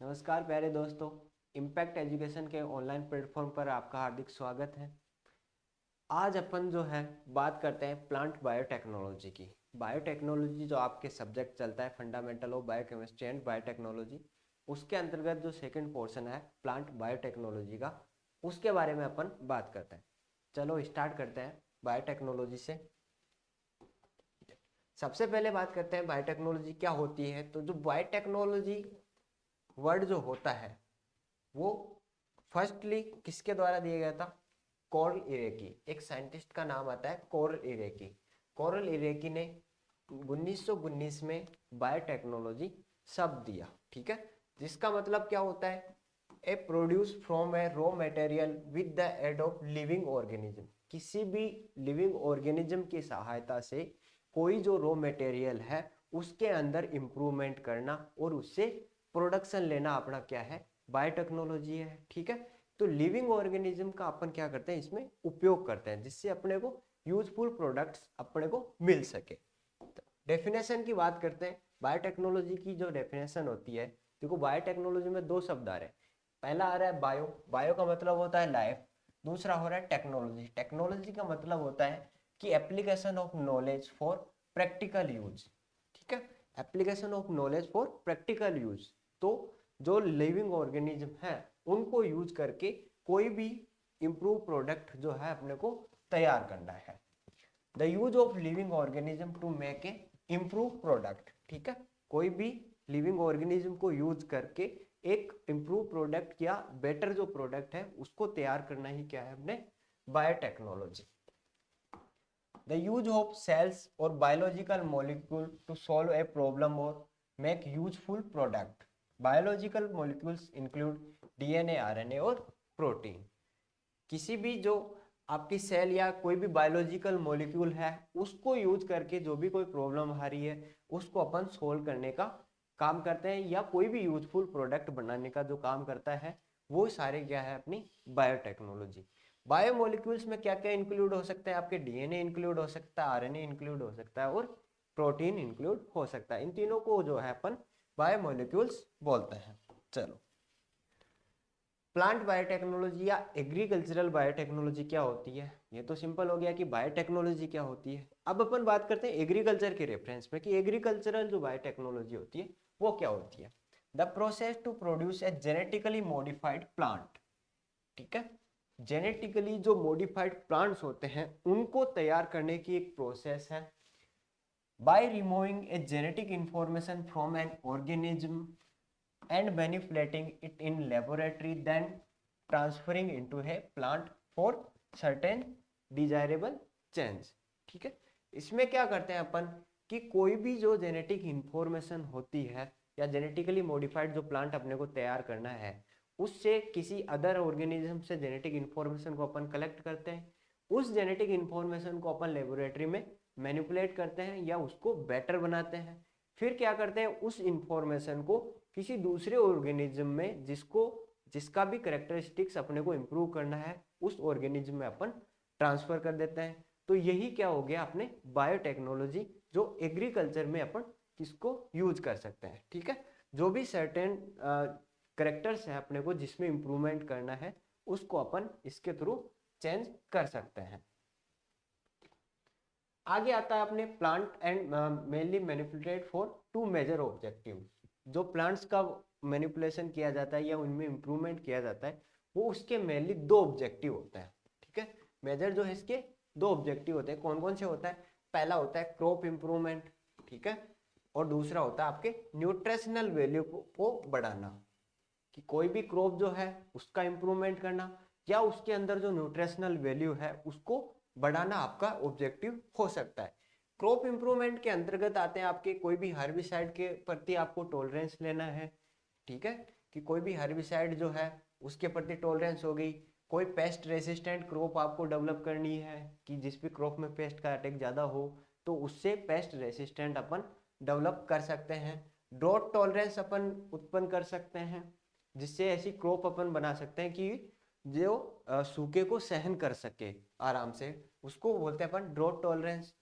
नमस्कार प्यारे दोस्तों। इम्पैक्ट एजुकेशन के ऑनलाइन प्लेटफॉर्म पर आपका हार्दिक स्वागत है। आज अपन जो है बात करते हैं प्लांट बायोटेक्नोलॉजी की। बायोटेक्नोलॉजी जो आपके सब्जेक्ट चलता है fundamental of biochemistry and biotechnology, उसके अंतर्गत जो सेकंड पोर्शन है प्लांट बायोटेक्नोलॉजी का, उसके बारे में अपन बात करते हैं। चलो स्टार्ट करते हैं बायोटेक्नोलॉजी से। सबसे पहले बात करते हैं बायोटेक्नोलॉजी क्या होती है। तो जो बायोटेक्नोलॉजी वर्ड जो होता है वो फर्स्टली किसके द्वारा दिया गया था? कॉरल इरेकी, एक साइंटिस्ट का नाम आता है कॉरल इरेकी। कॉरल इरेकी ने 1919 में बायोटेक्नोलॉजी शब्द दिया, ठीक है, जिसका मतलब क्या होता है? A produce from a raw material with the aid of living organism. किसी भी लिविंग ऑर्गेनिज्म की सहायता से कोई जो रॉ मटेरियल है उसके अंदर इंप्रूवमेंट करना और उससे प्रोडक्शन लेना अपना क्या है? बायोटेक्नोलॉजी है, ठीक है। तो लिविंग ऑर्गेनिज्म का अपन क्या करते हैं, इसमें उपयोग करते हैं जिससे अपने को यूजफुल प्रोडक्ट्स अपने को मिल सके। डेफिनेशन की बात करते हैं। बायोटेक्नोलॉजी की जो डेफिनेशन होती है, देखो बायोटेक्नोलॉजी में दो शब्द आ रहे हैं। पहला आ रहा है बायो, बायो का मतलब होता है लाइफ। दूसरा हो रहा है टेक्नोलॉजी, टेक्नोलॉजी का मतलब होता है कि application of knowledge for practical use, ठीक है, application of knowledge for practical use. तो जो लिविंग ऑर्गेनिज्म है उनको यूज करके कोई भी इंप्रूव प्रोडक्ट जो है अपने को तैयार करना है। The use of living organism to make a improve product, ठीक है, कोई भी लिविंग ऑर्गेनिज्म को यूज करके एक इम्प्रूव प्रोडक्ट या बेटर जो प्रोडक्ट है उसको तैयार करना ही क्या है अपने biotechnology. The use of cells और biological molecule to solve a problem और make useful product. Biological molecules include DNA, RNA और प्रोटीन। किसी भी जो आपकी सेल या कोई भी बायोलॉजिकल मॉलिक्यूल है उसको यूज करके जो भी कोई प्रॉब्लम आ रही है उसको अपन सोल्व करने का काम करते हैं, या कोई भी यूजफुल प्रोडक्ट बनाने का जो काम करता है वो सारे क्या है अपनी बायोटेक्नोलॉजी। बायोमोलिक्यूल्स में क्या क्या इंक्लूड हो सकता है? आपके डीएनए इंक्लूड हो सकता है, आरएनए इंक्लूड हो सकता है और प्रोटीन इंक्लूड हो सकता है। इन तीनों को जो है अपन बायोमोलिक्यूल्स बोलते हैं। चलो, प्लांट बायोटेक्नोलॉजी या एग्रीकल्चरल बायोटेक्नोलॉजी क्या होती है? ये तो सिंपल हो गया कि बायोटेक्नोलॉजी क्या होती है। अब अपन बात करते हैं एग्रीकल्चर के रेफरेंस में कि एग्रीकल्चरल जो बायोटेक्नोलॉजी होती है वो क्या होती है। The process to produce a genetically modified plant, ठीक है, जेनेटिकली जो मॉडिफाइड प्लांट्स होते हैं उनको तैयार करने की एक प्रोसेस है। By removing a genetic information from an organism and manipulating it in laboratory, then transferring into a plant for certain desirable change, ठीक है। इसमें क्या करते हैं अपन कि कोई भी जो जेनेटिक इंफॉर्मेशन होती है या जेनेटिकली मॉडिफाइड जो प्लांट अपने को तैयार करना है उससे किसी अदर ऑर्गेनिज्म से जेनेटिक इंफॉर्मेशन को अपन कलेक्ट करते हैं। उस जेनेटिक इंफॉर्मेशन को अपन लेबोरेटरी में मैनिपुलेट करते हैं या उसको बेटर बनाते हैं। फिर क्या करते हैं, उस इंफॉर्मेशन को किसी दूसरे ऑर्गेनिज्म में जिसका भी करेक्टरिस्टिक्स अपने को इम्प्रूव करना है उस ऑर्गेनिज्म में अपन ट्रांसफर कर देते हैं। तो यही क्या हो गया अपने बायोटेक्नोलॉजी, जो एग्रीकल्चर में अपन किसको यूज कर सकते हैं, ठीक है। जो भी सर्टेन करेक्टर्स है अपने को जिसमें इंप्रूवमेंट करना है उसको अपन इसके थ्रू चेंज कर सकते हैं। आगे आता है अपने plant and mainly manipulated for two major objective. जो प्लांट्स का मैनिपुलेशन किया जाता है या उनमें इंप्रूवमेंट किया जाता है वो उसके मेनली दो ऑब्जेक्टिव होता है, ठीक है। मेजर जो है इसके दो ऑब्जेक्टिव होते हैं। कौन कौन से होता है? पहला होता है क्रॉप इंप्रूवमेंट, ठीक है, और दूसरा होता है आपके न्यूट्रिशनल वैल्यू को बढ़ाना, कि कोई भी क्रॉप जो है उसका इंप्रूवमेंट करना या उसके अंदर जो न्यूट्रिशनल वैल्यू है उसको बढ़ाना आपका ऑब्जेक्टिव हो सकता है। क्रॉप इंप्रूवमेंट के अंतर्गत आते हैं आपके कोई भी हर्बिसाइड के प्रति आपको टॉलरेंस लेना है, ठीक है, कि कोई भी हर्बिसाइड जो है उसके प्रति टॉलरेंस हो गई। कोई पेस्ट रेसिस्टेंट क्रॉप आपको डेवलप करनी है कि जिस भी क्रॉप में पेस्ट का अटैक ज़्यादा हो तो उससे पेस्ट रेसिस्टेंट अपन डेवलप कर सकते हैं। ड्रॉट टॉलरेंस अपन उत्पन्न कर सकते हैं जिससे ऐसी क्रॉप अपन बना सकते हैं कि जो सूखे को सहन कर सके आराम से, उसको बोलते हैं अपन ड्रॉट टॉलरेंस।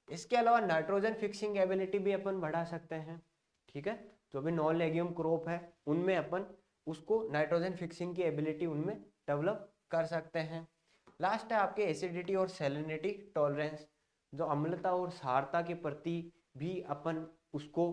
इसके अलावा नाइट्रोजन फिक्सिंग एबिलिटी भी अपन बढ़ा सकते हैं, ठीक है। जो भी नॉन लेग्यूम क्रॉप है उनमें अपन उसको नाइट्रोजन फिक्सिंग की एबिलिटी उनमें डेवलप कर सकते हैं। लास्ट है आपके एसिडिटी और सैलिनिटी टॉलरेंस, जो अम्लता और क्षारता के प्रति भी अपन उसको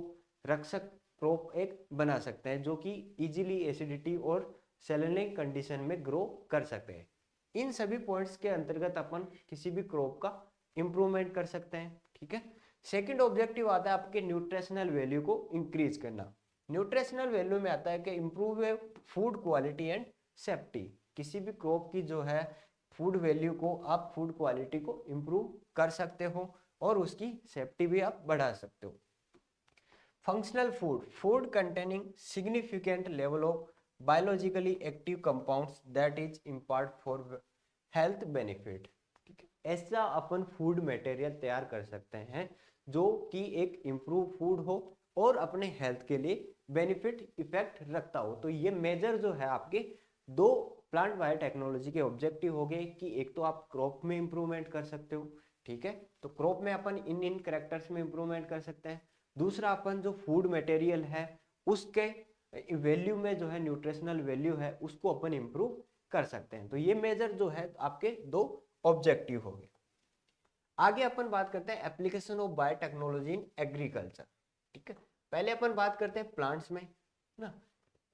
रक्षक क्रॉप एक बना सकते हैं, जो कि इजीली एसिडिटी और सैलिनिक कंडीशन में ग्रो कर सकते हैं। इन सभी पॉइंट्स के अंतर्गत अपन किसी भी क्रॉप का इंप्रूवमेंट कर सकते हैं। ठीक है। सेकंड ऑब्जेक्टिव आता है आपके न्यूट्रिशनल वैल्यू को इंक्रीज करना। न्यूट्रिशनल वैल्यू में आता है कि improve food quality and safety. किसी भी क्रॉप की जो है फूड वैल्यू को, आप फूड क्वालिटी को इंप्रूव कर सकते हो और उसकी सेफ्टी भी आप बढ़ा सकते हो। Functional food, food containing significant level of biologically active compounds that is impart for health benefit. ठीक है, ऐसा अपन फूड मटेरियल तैयार कर सकते हैं जो कि एक इम्प्रूव फूड हो और अपने हेल्थ के लिए बेनिफिट इफेक्ट रखता हो। तो ये मेजर जो है आपके दो प्लांट बायोटेक्नोलॉजी के ऑब्जेक्टिव हो गए कि एक तो आप क्रॉप में इंप्रूवमेंट कर सकते हो। ठीक है, तो क्रॉप में अपन इन कैरेक्टर्स में इंप्रूवमेंट कर सकते हैं। दूसरा, अपन जो फूड मटेरियल है उसके वैल्यू में जो है न्यूट्रिशनल वैल्यू है उसको अपन इंप्रूव कर सकते हैं। तो ये मेजर जो है आपके दो ऑब्जेक्टिव हो गए। आगे अपन बात करते हैं application of biotechnology in agriculture. ठीक है, पहले अपन बात करते हैं प्लांट्स में ना।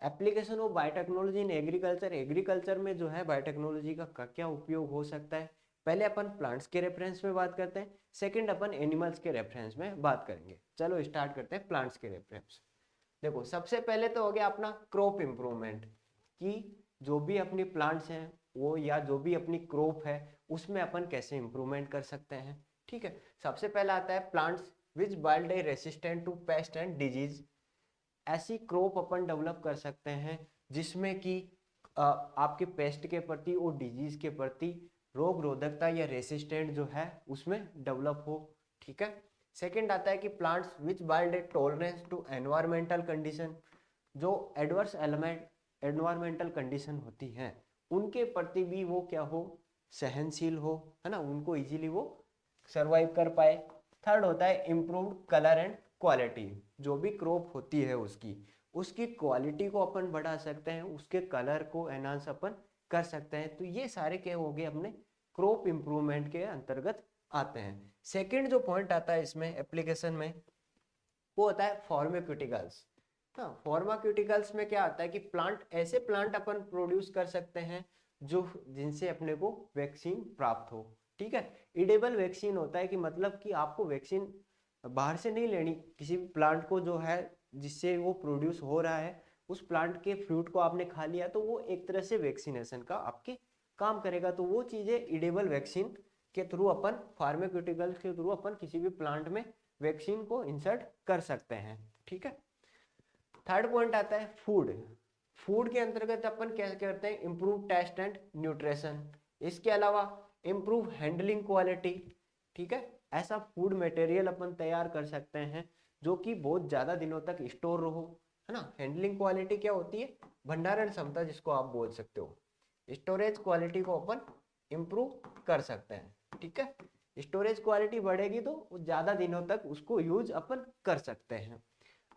Application of biotechnology in agriculture, agriculture में जो है बायोटेक्नोलॉजी का क्या उपयोग हो सकता है। पहले अपन प्लांट्स के रेफरेंस में बात करते हैं, सेकंड अपन एनिमल्स के रेफरेंस में बात करेंगे। चलो स्टार्ट करते हैं प्लांट्स के रेफरेंस। देखो, सबसे पहले तो हो गया अपना क्रॉप इंप्रूवमेंट, कि जो भी अपनी प्लांट्स हैं वो या जो भी अपनी क्रॉप है उसमें अपन कैसे इंप्रूवमेंट कर सकते हैं। ठीक है, सबसे पहला आता है plants which wild a resistant to pest and disease. ऐसी क्रॉप अपन डेवलप कर सकते हैं जिसमें कि आपके पेस्ट के प्रति और डिजीज के प्रति रोग रोधकता या रेसिस्टेंट जो है उसमें डेवलप हो। ठीक है। सेकंड आता है कि plants which build a tolerance to environmental condition. जो एडवर्स एलिमेंट एनवायरमेंटल कंडीशन होती हैं उनके प्रति भी वो क्या हो, सहनशील हो, है ना, उनको इजीली वो सरवाइव कर पाए। थर्ड होता है इम्प्रूव्ड कलर एंड क्वालिटी। जो भी क्रॉप होती है उसकी क्वालिटी को अपन बढ़ा सकते हैं, उसके कलर को एनहांस अपन कर सकते हैं। तो ये सारे क्या हो गए अपने क्रॉप इंप्रूवमेंट के अंतर्गत आते हैं। सेकंड जो पॉइंट आता है इसमें एप्लीकेशन में वो होता है फार्मास्यूटिकल्स। हाँ, फार्मास्यूटिकल्स में क्या आता है कि ऐसे प्लांट अपन प्रोड्यूस कर सकते हैं जो जिनसे अपने को वैक्सीन प्राप्त हो। ठीक है, इडेबल वैक्सीन होता है कि मतलब कि आपको वैक्सीन बाहर से नहीं लेनी, किसी भी प्लांट को जो है जिससे वो प्रोड्यूस हो रहा है उस प्लांट के फ्रूट को आपने खा लिया तो वो एक तरह से वैक्सीनेशन का आपके काम करेगा। तो वो चीज़ें इडेबल वैक्सीन के थ्रू अपन, फार्मास्यूटिकल्स के थ्रू अपन किसी भी प्लांट में वैक्सीन को इंसर्ट कर सकते हैं। ठीक है। थर्ड पॉइंट आता है फूड। फूड के अंतर्गत अपन क्या करते हैं, इंप्रूव टेस्ट एंड न्यूट्रिशन। इसके अलावा इंप्रूव हैंडलिंग क्वालिटी। ठीक है, ऐसा फूड मटेरियल अपन तैयार कर सकते हैं जो कि बहुत ज़्यादा दिनों तक स्टोर रहो, है ना। हैंडलिंग क्वालिटी क्या होती है, भंडारण क्षमता जिसको आप बोल सकते हो। स्टोरेज क्वालिटी को अपन इम्प्रूव कर सकते हैं। ठीक है, स्टोरेज क्वालिटी बढ़ेगी तो ज़्यादा दिनों तक उसको यूज अपन कर सकते हैं।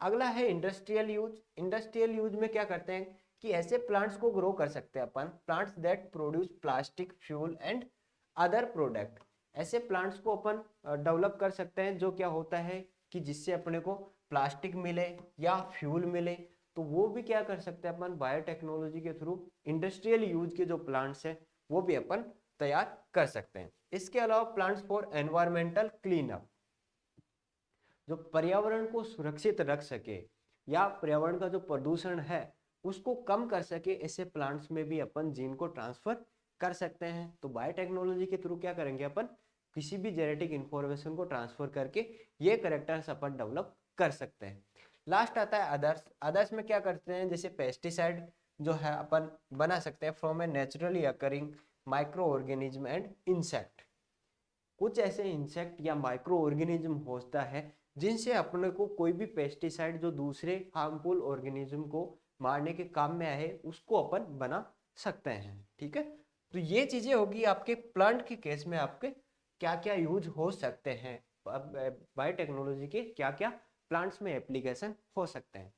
अगला है इंडस्ट्रियल यूज। इंडस्ट्रियल यूज में क्या करते हैं कि ऐसे प्लांट्स को ग्रो कर सकते हैं अपन, plants that produce plastic fuel and other product. ऐसे प्लांट्स को अपन डेवलप कर सकते हैं जो क्या होता है कि जिससे अपने को प्लास्टिक मिले या फ्यूल मिले। तो वो भी क्या कर सकते हैं अपन बायोटेक्नोलॉजी के थ्रू, इंडस्ट्रियल यूज के जो प्लांट्स हैं वो भी अपन तैयार कर सकते हैं। इसके अलावा plants for environmental clean up, जो पर्यावरण को सुरक्षित रख सके या पर्यावरण का जो प्रदूषण है उसको कम कर सके, ऐसे प्लांट्स में भी अपन जीन को ट्रांसफर कर सकते हैं। तो बायोटेक्नोलॉजी के थ्रू क्या करेंगे अपन, किसी भी जेनेटिक इंफॉर्मेशन को ट्रांसफर करके ये कैरेक्टर्स अपन डेवलप कर सकते हैं। लास्ट आता है अदर्स। अदर्स में क्या करते हैं, जैसे पेस्टिसाइड जो है अपन बना सकते हैं from A naturally occurring micro organism and insect. कुछ ऐसे इंसेक्ट या माइक्रो ऑर्गेनिज्म होता है जिनसे अपने को कोई भी पेस्टिसाइड जो दूसरे हार्मफुल ऑर्गेनिज्म को मारने के काम में आए उसको अपन बना सकते हैं। ठीक है, तो ये चीजें होगी आपके प्लांट के केस में, आपके क्या क्या यूज हो सकते हैं, बायोटेक्नोलॉजी के क्या क्या प्लांट्स में एप्लीकेशन हो सकते हैं।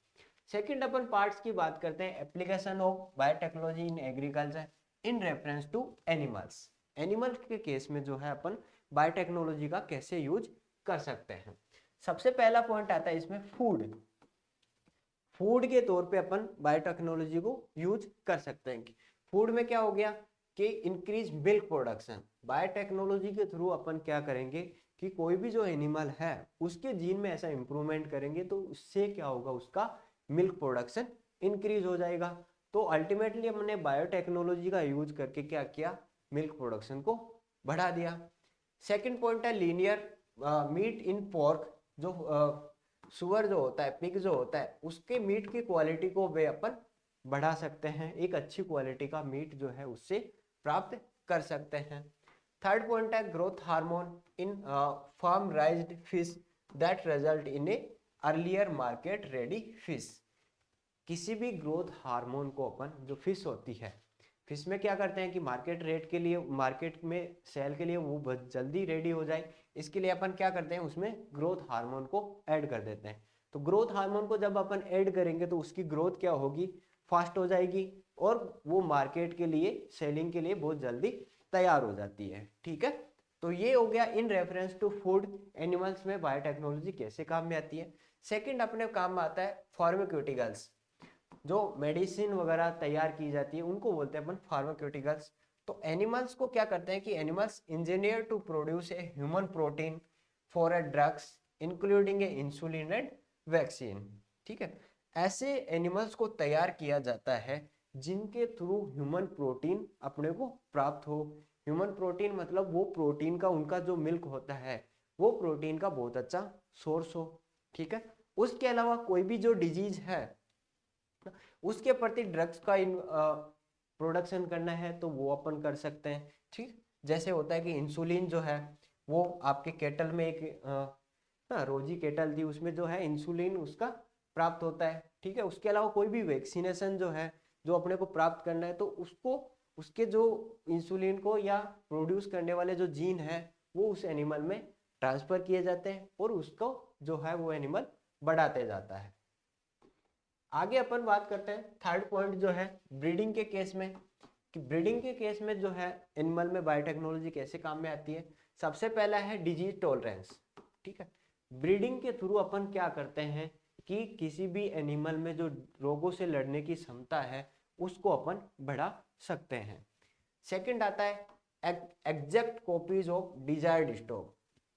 सेकंड अपन पार्ट्स की बात करते हैं, application of biotechnology in agriculture in reference to animals. Animal के केस में जो है अपन बायोटेक्नोलॉजी का कैसे यूज कर सकते हैं। सबसे पहला पॉइंट आता है इसमें फूड। फूड के तौर पे अपन बायोटेक्नोलॉजी को यूज कर सकते हैं। फूड में क्या हो गया कि इंक्रीज मिल्क प्रोडक्शन। बायोटेक्नोलॉजी के थ्रू अपन क्या करेंगे कि कोई भी जो एनिमल है उसके जीन में ऐसा इंप्रूवमेंट करेंगे तो उससे क्या होगा, उसका मिल्क प्रोडक्शन इंक्रीज हो जाएगा। तो अल्टीमेटली हमने बायोटेक्नोलॉजी का यूज करके क्या किया, मिल्क प्रोडक्शन को बढ़ा दिया। सेकंड पॉइंट है लीनियर मीट इन पोर्क। जो सुअर जो होता है, पिग जो होता है, उसके मीट की क्वालिटी को वे अपन बढ़ा सकते हैं, एक अच्छी क्वालिटी का मीट जो है उससे प्राप्त कर सकते हैं। थर्ड पॉइंट है growth hormone in farm raised fish that result in a earlier market ready fish. किसी भी ग्रोथ हार्मोन को अपन, जो फिश होती है, फिश में क्या करते हैं कि मार्केट रेट के लिए, मार्केट में सेल के लिए वो बहुत जल्दी रेडी हो जाए, इसके लिए अपन क्या करते हैं, उसमें ग्रोथ हार्मोन को ऐड कर देते हैं। तो ग्रोथ हार्मोन को जब अपन ऐड करेंगे तो उसकी ग्रोथ क्या होगी, फास्ट हो जाएगी और वो मार्केट के लिए, सेलिंग के लिए बहुत जल्दी तैयार हो जाती है। ठीक है, तो ये हो गया in reference to food animals में बायोटेक्नोलॉजी कैसे काम में आती है। सेकंड अपने काम में आता है फार्मास्यूटिकल्स। जो मेडिसिन वगैरह तैयार की जाती है उनको बोलते हैं अपन फार्मास्यूटिकल्स। तो एनिमल्स को क्या करते हैं कि animals engineer to produce a human protein for a drugs including a insulin and vaccine. ठीक है, ऐसे एनिमल्स को तैयार किया जाता है जिनके थ्रू ह्यूमन प्रोटीन अपने को प्राप्त हो। ह्यूमन प्रोटीन मतलब वो प्रोटीन का, उनका जो मिल्क होता है वो प्रोटीन का बहुत अच्छा सोर्स हो। ठीक है, उसके अलावा कोई भी जो डिजीज है उसके प्रति ड्रग्स का प्रोडक्शन करना है तो वो अपन कर सकते हैं। ठीक, जैसे होता है कि इंसुलिन जो है वो आपके केटल में एक रोजी केटल थी, उसमें जो है इंसुलिन उसका प्राप्त होता है। ठीक है, उसके अलावा कोई भी वैक्सीनेशन जो है, जो अपने को प्राप्त करना है, तो उसको, उसके जो इंसुलिन को या प्रोड्यूस करने वाले जो जीन है वो उस एनिमल में ट्रांसफर किए जाते हैं और उसको जो है वो एनिमल बढ़ाते जाता है। आगे अपन बात करते हैं थर्ड पॉइंट जो है ब्रीडिंग के केस में, कि ब्रीडिंग के केस में जो है एनिमल में बायोटेक्नोलॉजी कैसे काम में आती है। सबसे पहला है डिजीज टॉलरेंस। ठीक है, ब्रीडिंग के थ्रू अपन क्या करते हैं कि किसी भी एनिमल में जो रोगों से लड़ने की क्षमता है उसको अपन बढ़ा सकते हैं। सेकंड आता है exact copies of desired stock,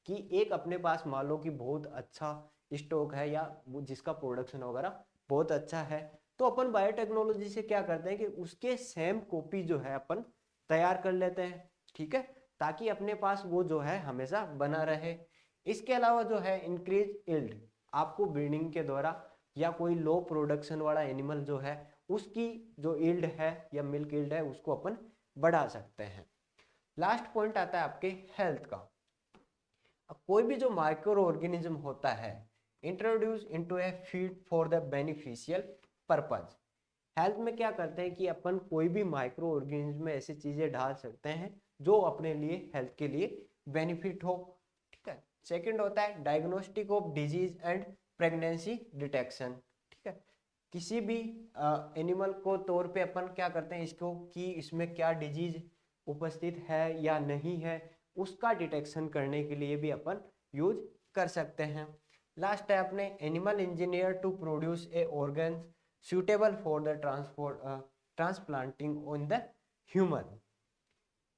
कि एक अपने पास मान लो कि बहुत अच्छा स्टॉक है या जिसका प्रोडक्शन वगैरह बहुत अच्छा है, तो अपन बायोटेक्नोलॉजी से क्या करते हैं कि उसके सेम कॉपी जो है अपन तैयार कर लेते हैं। ठीक है, ताकि अपने पास वो जो है हमेशा बना रहे। इसके अलावा जो है इंक्रीज यील्ड, आपको ब्रीडिंग के द्वारा या कोई लो प्रोडक्शन वाला एनिमल जो है उसकी जो यील्ड है या मिल्क यील्ड है उसको अपन बढ़ा सकते हैं। लास्ट पॉइंट आता है आपके हेल्थ का। कोई भी जो माइक्रो ऑर्गेनिज्म होता है introduce into A feed for the beneficial purpose. Health में क्या करते हैं कि अपन कोई भी माइक्रो ऑर्गेनिज्म में ऐसी चीजें डाल सकते हैं जो अपने लिए, हेल्थ के लिए बेनिफिट हो। ठीक है, सेकंड होता है diagnostic of disease and pregnancy detection. ठीक है, किसी भी एनिमल को तौर पे अपन क्या करते हैं इसको, कि इसमें क्या डिजीज उपस्थित है या नहीं है, उसका डिटेक्शन करने के लिए भी अपन यूज कर सकते हैं। लास्ट है अपने animal engineer to produce a organ suitable for the transplanting on the human,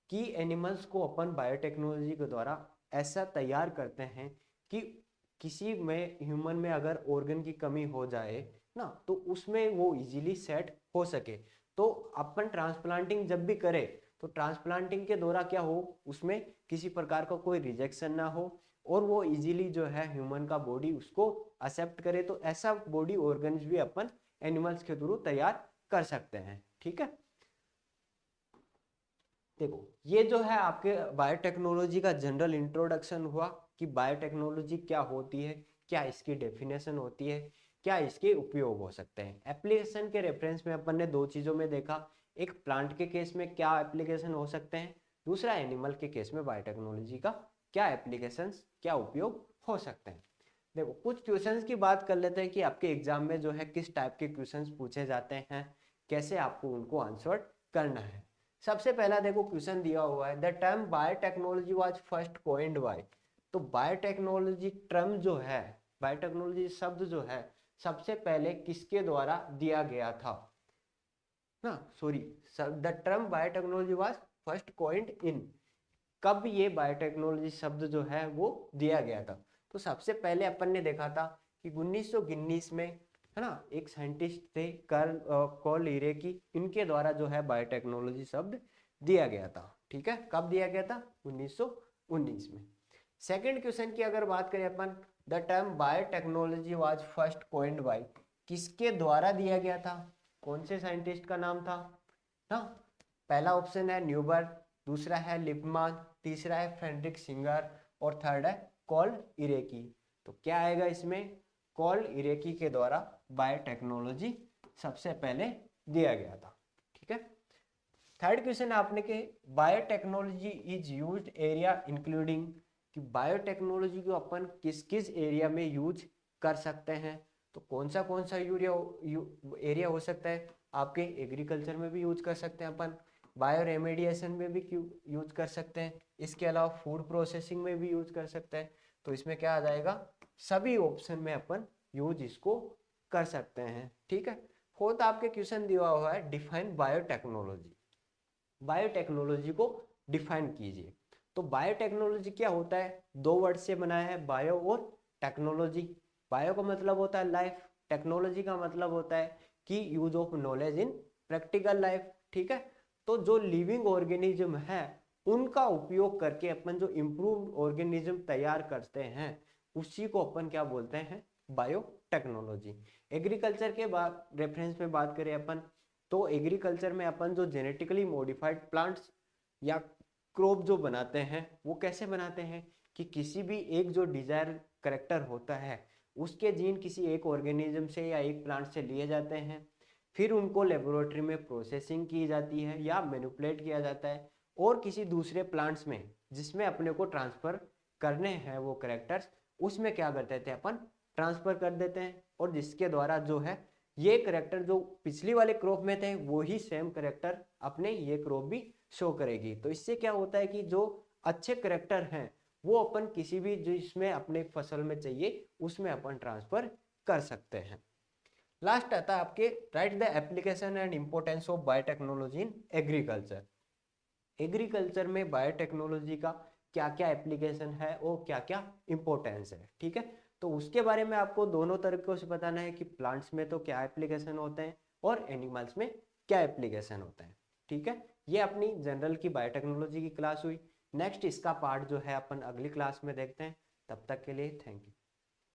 की एनिमल्स को अपन बायोटेक्नोलॉजी के द्वारा ऐसा तैयार करते हैं कि किसी में, ह्यूमन में अगर ऑर्गन की कमी हो जाए ना तो उसमें वो इजीली सेट हो सके। तो अपन ट्रांसप्लांटिंग जब भी करें तो ट्रांसप्लांटिंग के द्वारा क्या हो, उसमें किसी प्रकार का कोई रिजेक्शन ना हो और वो इजीली जो है ह्यूमन का बॉडी उसको एक्सेप्ट करे। तो ऐसा बॉडी ऑर्गन्स भी अपन एनिमल्स के थ्रू तैयार कर सकते हैं। ठीक है, देखो ये जो है आपके बायोटेक्नोलॉजी का जनरल इंट्रोडक्शन हुआ कि बायोटेक्नोलॉजी क्या होती है, क्या इसकी डेफिनेशन होती है, क्या इसके उपयोग हो सकते हैं। एप्लीकेशन के रेफरेंस में अपन ने दो चीजों में देखा, एक प्लांट के केस में क्या एप्लीकेशन हो सकते हैं, दूसरा एनिमल के केस में बायोटेक्नोलॉजी का क्या एप्लीकेशंस, क्या उपयोग हो सकते हैं। देखो कुछ क्वेश्चंस की बात कर लेते हैं कि आपके एग्जाम में जो है किस टाइप के क्वेश्चंस पूछे जाते हैं, कैसे आपको उनको आंसर करना है। सबसे पहला देखो क्वेश्चन दिया हुआ है, the term biotechnology was first coined bye. तो बायोटेक्नोलॉजी टर्म जो है, बायोटेक्नोलॉजी शब्द जो है सबसे पहले किसके द्वारा दिया गया था ना, sorry, the term biotechnology was first coined in, कब ये बायोटेक्नोलॉजी शब्द जो है वो दिया गया था। तो सबसे पहले अपन ने देखा था कि 1919 में, है ना, एक साइंटिस्ट थे कॉल इरेकी, इनके द्वारा जो है बायोटेक्नोलॉजी शब्द दिया गया था। ठीक है, कब दिया गया था? 1919 में। सेकंड क्वेश्चन की अगर बात करें अपन, the term biotechnology was first coined by, किसके द्वारा दिया गया था, कौन से साइंटिस्ट का नाम था ना? पहला ऑप्शन है न्यूबर्ग, दूसरा है लिपमान, तीसरा है फ्रेडरिक सिंगर और थर्ड है कॉल इरेकी। तो क्या आएगा इसमें? कॉल इरेकी के द्वारा बायोटेक्नोलॉजी सबसे पहले दिया गया था। ठीक है। थर्ड क्वेश्चन आपने के biotechnology is used area including, कि बायोटेक्नोलॉजी को अपन किस किस एरिया में यूज कर सकते हैं। तो कौन सा एरिया हो सकता है? आपके एग्रीकल्चर में भी यूज कर सकते हैं अपन, बायो रेमेडिएशन में भी यूज कर सकते हैं, इसके अलावा फूड प्रोसेसिंग में भी यूज कर सकते हैं। तो इसमें क्या आ जाएगा? सभी ऑप्शन में अपन यूज इसको कर सकते हैं। ठीक है। फोर्थ आपके क्वेश्चन दिया हुआ है, डिफाइन बायोटेक्नोलॉजी, बायोटेक्नोलॉजी को डिफाइन कीजिए। तो बायोटेक्नोलॉजी क्या होता है? दो वर्ड से बना है, बायो और टेक्नोलॉजी। बायो का मतलब होता है लाइफ, टेक्नोलॉजी का मतलब होता है कि use of knowledge in practical life. ठीक है। तो जो लिविंग ऑर्गेनिज्म है उनका उपयोग करके अपन जो इम्प्रूव्ड ऑर्गेनिज्म तैयार करते हैं उसी को अपन क्या बोलते हैं? बायोटेक्नोलॉजी। एग्रीकल्चर के बाद रेफरेंस में बात करें अपन, तो एग्रीकल्चर में अपन जो जेनेटिकली मॉडिफाइड प्लांट्स या क्रॉप जो बनाते हैं वो कैसे बनाते हैं कि किसी भी एक जो डिजायर करेक्टर होता है उसके जीन किसी एक ऑर्गेनिज्म से या एक प्लांट से लिए जाते हैं, फिर उनको लेबोरेटरी में प्रोसेसिंग की जाती है या मैनिपुलेट किया जाता है, और किसी दूसरे प्लांट्स में जिसमें अपने को ट्रांसफर करने हैं वो करेक्टर्स, उसमें क्या कर देते हैं अपन? ट्रांसफर कर देते हैं, और जिसके द्वारा जो है ये करेक्टर जो पिछली वाले क्रॉप में थे वो ही सेम करेक्टर अपने ये क्रॉप भी शो करेगी। तो इससे क्या होता है कि जो अच्छे करेक्टर हैं वो अपन किसी भी जिसमें अपने फसल में चाहिए उसमें अपन ट्रांसफर कर सकते हैं। लास्ट आता है आपके, right the application and importance of biotechnology in agriculture. Agriculture में बायोटेक्नोलॉजी का क्या क्या एप्लीकेशन है और क्या क्या इंपॉर्टेंस है। ठीक है। तो उसके बारे में आपको दोनों तरीकों से बताना है कि प्लांट्स में तो क्या एप्लीकेशन होते हैं और एनिमल्स में क्या एप्लीकेशन होता है। ठीक है। ये अपनी जनरल की बायोटेक्नोलॉजी की क्लास हुई। नेक्स्ट इसका पार्ट जो है अपन अगली क्लास में देखते हैं। तब तक के लिए थैंक यू।